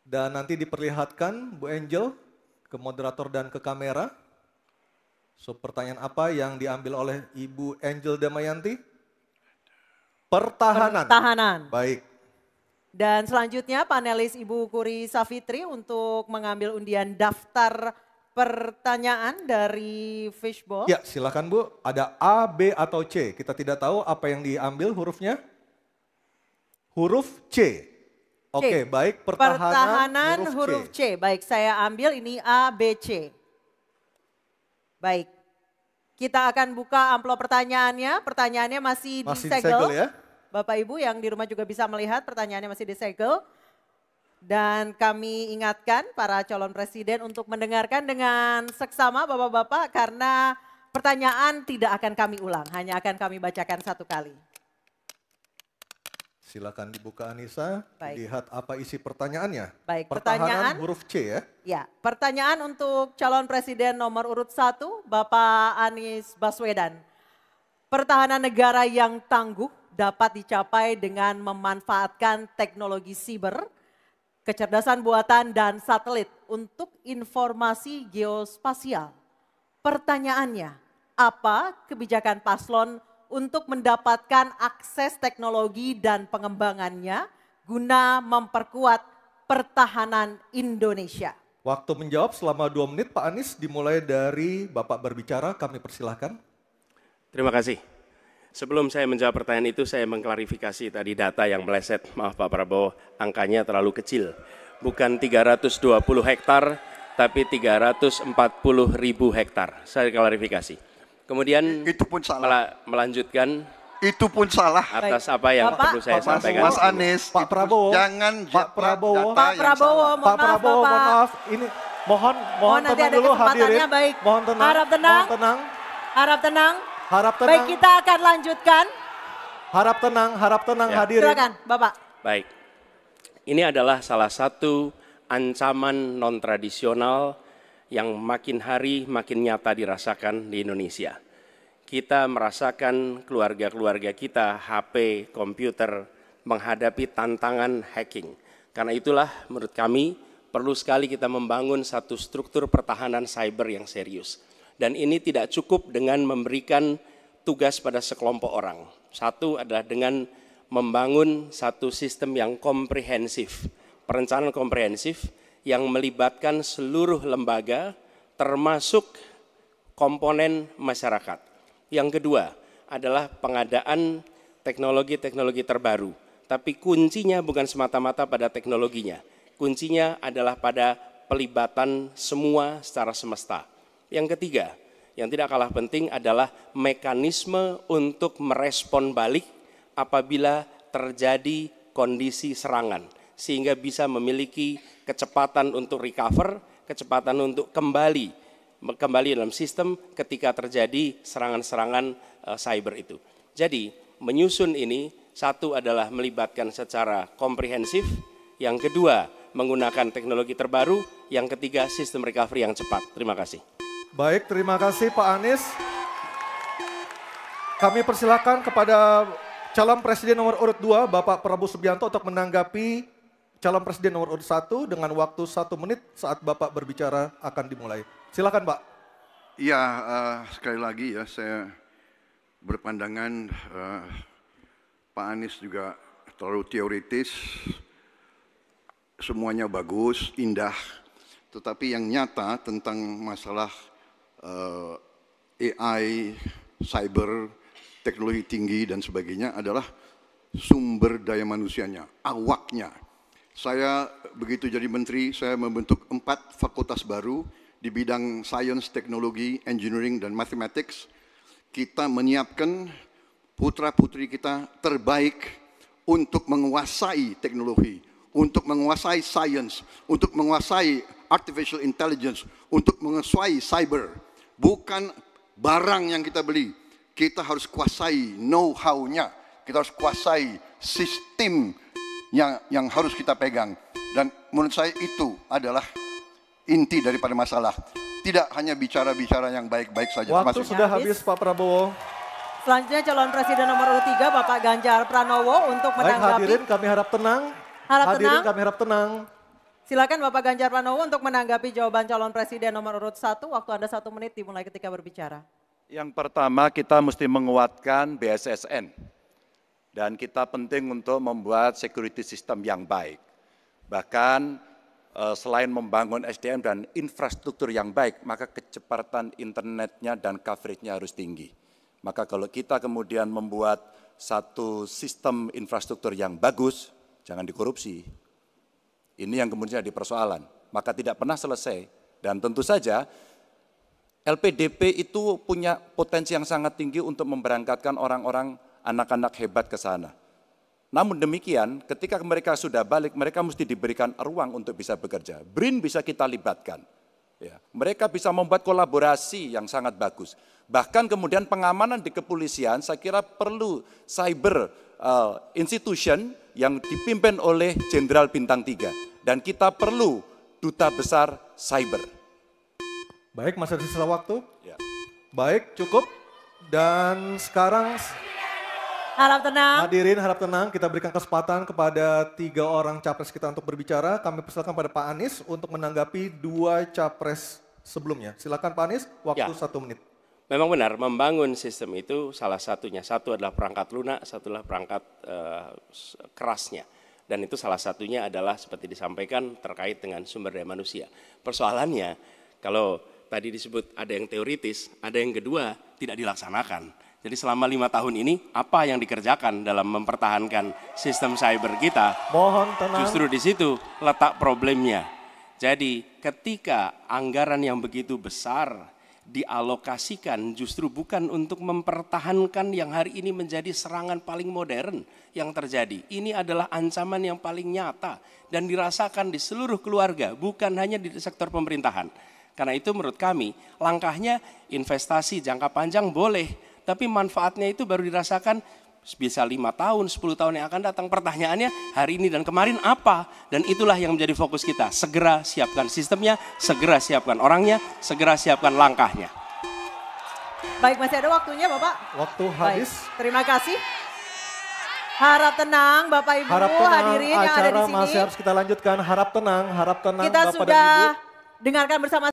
Dan nanti diperlihatkan Bu Angel ke moderator dan ke kamera. So, pertanyaan apa yang diambil oleh Ibu Angel Damayanti? Pertahanan. Pertahanan. Baik. Dan selanjutnya panelis Ibu Kuri Safitri untuk mengambil undian daftar pertanyaan dari Fishbowl. Ya, silakan Bu. Ada A, B, atau C. Kita tidak tahu apa yang diambil hurufnya. Huruf C. Oke, baik. Pertahanan huruf C. Baik, saya ambil ini A, B, C. Baik. Kita akan buka amplop pertanyaannya. Pertanyaannya masih disegel ya. Bapak Ibu yang di rumah juga bisa melihat pertanyaannya masih disegel. Dan kami ingatkan para calon presiden untuk mendengarkan dengan seksama Bapak-Bapak karena pertanyaan tidak akan kami ulang, hanya akan kami bacakan satu kali. Silakan dibuka Anissa, lihat apa isi pertanyaannya. Baik, pertahanan huruf C ya. Ya, pertanyaan untuk calon presiden nomor urut 1, Bapak Anies Baswedan. Pertahanan negara yang tangguh dapat dicapai dengan memanfaatkan teknologi siber, kecerdasan buatan dan satelit untuk informasi geospasial. Pertanyaannya, apa kebijakan paslon untuk mendapatkan akses teknologi dan pengembangannya guna memperkuat pertahanan Indonesia? Waktu menjawab selama 2 menit Pak Anies, dimulai dari Bapak berbicara, kami persilahkan. Terima kasih. Sebelum saya menjawab pertanyaan itu, saya mengklarifikasi tadi data yang meleset. Maaf Pak Prabowo, angkanya terlalu kecil. Bukan 320 hektar, tapi 340.000 hektar. Saya klarifikasi. Kemudian itu pun salah. Melanjutkan. Itu pun salah. Atas apa yang perlu saya sampaikan. Mas Anies, Pak Prabowo, jangan Pak Prabowo, Pak Prabowo, mohon maaf, ini mohon nanti tenang ada dulu hadirin. Baik. Mohon tenang. Harap tenang. Mohon tenang. Harap tenang. Harap tenang. Baik, kita akan lanjutkan. Harap tenang ya. Hadirin. Silakan, Bapak. Baik. Ini adalah salah satu ancaman non-tradisional yang makin hari makin nyata dirasakan di Indonesia. Kita merasakan keluarga-keluarga kita, HP, komputer, menghadapi tantangan hacking. Karena itulah menurut kami perlu sekali kita membangun satu struktur pertahanan cyber yang serius. Dan ini tidak cukup dengan memberikan tugas pada sekelompok orang. Satu adalah dengan membangun satu sistem yang komprehensif, perencanaan komprehensif yang melibatkan seluruh lembaga termasuk komponen masyarakat. Yang kedua adalah pengadaan teknologi-teknologi terbaru. Tapi kuncinya bukan semata-mata pada teknologinya. Kuncinya adalah pada pelibatan semua secara semesta. Yang ketiga, yang tidak kalah penting adalah mekanisme untuk merespon balik apabila terjadi kondisi serangan. Sehingga bisa memiliki kecepatan untuk recover, kecepatan untuk kembali dalam sistem ketika terjadi serangan-serangan cyber itu. Jadi menyusun ini, satu adalah melibatkan secara komprehensif, yang kedua menggunakan teknologi terbaru, yang ketiga sistem recovery yang cepat. Terima kasih. Baik, terima kasih Pak Anies. Kami persilakan kepada calon presiden nomor urut 2, Bapak Prabowo Subianto untuk menanggapi calon presiden nomor urut 1 dengan waktu 1 menit saat Bapak berbicara akan dimulai. Silakan Pak. Iya, sekali lagi ya saya berpandangan Pak Anies juga terlalu teoritis, semuanya bagus, indah, tetapi yang nyata tentang masalah AI, cyber, teknologi tinggi dan sebagainya adalah sumber daya manusianya, awaknya. Saya begitu jadi menteri, saya membentuk 4 fakultas baru di bidang sains, teknologi, engineering, dan mathematics. Kita menyiapkan putra-putri kita terbaik untuk menguasai teknologi, untuk menguasai sains, untuk menguasai artificial intelligence, untuk menguasai cyber. Bukan barang yang kita beli, kita harus kuasai know-how-nya, kita harus kuasai sistem yang harus kita pegang. Dan menurut saya itu adalah inti daripada masalah. Tidak hanya bicara-bicara yang baik-baik saja. Waktu sudah habis Pak Prabowo. Selanjutnya calon presiden nomor urut 3 Bapak Ganjar Pranowo untuk menanggapi. Baik hadirin kami harap tenang. Kami harap tenang. Kami harap tenang. Silakan Bapak Ganjar Pranowo untuk menanggapi jawaban calon presiden nomor urut 1. Waktu Anda 1 menit dimulai ketika berbicara. Yang pertama kita mesti menguatkan BSSN. Dan kita penting untuk membuat security system yang baik. Bahkan selain membangun SDM dan infrastruktur yang baik, maka kecepatan internetnya dan coveragenya harus tinggi. Maka kalau kita kemudian membuat satu sistem infrastruktur yang bagus, jangan dikorupsi. Ini yang kemudian jadi persoalan, maka tidak pernah selesai. Dan tentu saja LPDP itu punya potensi yang sangat tinggi untuk memberangkatkan orang-orang, anak-anak hebat ke sana. Namun demikian, ketika mereka sudah balik, mereka mesti diberikan ruang untuk bisa bekerja. BRIN bisa kita libatkan. Ya, mereka bisa membuat kolaborasi yang sangat bagus. Bahkan kemudian pengamanan di kepolisian, saya kira perlu cyber institution yang dipimpin oleh Jenderal Bintang 3. Dan kita perlu duta besar cyber. Baik, masih ada sisa waktu. Ya. Baik, cukup. Dan sekarang Harap tenang. hadirin harap tenang, kita berikan kesempatan kepada 3 orang capres kita untuk berbicara. Kami persilakan pada Pak Anies untuk menanggapi 2 capres sebelumnya. Silakan Pak Anies, waktu 1 menit. Memang benar, membangun sistem itu salah satunya. Satu adalah perangkat lunak, satu adalah perangkat kerasnya. Dan itu salah satunya adalah seperti disampaikan terkait dengan sumber daya manusia. Persoalannya, kalau tadi disebut ada yang teoritis, ada yang kedua tidak dilaksanakan. Jadi selama 5 tahun ini, apa yang dikerjakan dalam mempertahankan sistem cyber kita? Mohon tenang. Justru di situ letak problemnya. Jadi ketika anggaran yang begitu besar dialokasikan justru bukan untuk mempertahankan yang hari ini menjadi serangan paling modern yang terjadi. Ini adalah ancaman yang paling nyata dan dirasakan di seluruh keluarga, bukan hanya di sektor pemerintahan. Karena itu menurut kami langkahnya investasi jangka panjang boleh, tapi manfaatnya itu baru dirasakan bisa 5 tahun, 10 tahun yang akan datang. Pertanyaannya hari ini dan kemarin apa? Dan itulah yang menjadi fokus kita. Segera siapkan sistemnya, segera siapkan orangnya, segera siapkan langkahnya. Baik, masih ada waktunya Bapak. Waktu Baik, habis. terima kasih. Harap tenang Bapak Ibu Harap tenang, hadirin yang ada di acara sini. masih harus kita lanjutkan. Harap tenang Kita Bapak dan Ibu. sudah dengarkan bersama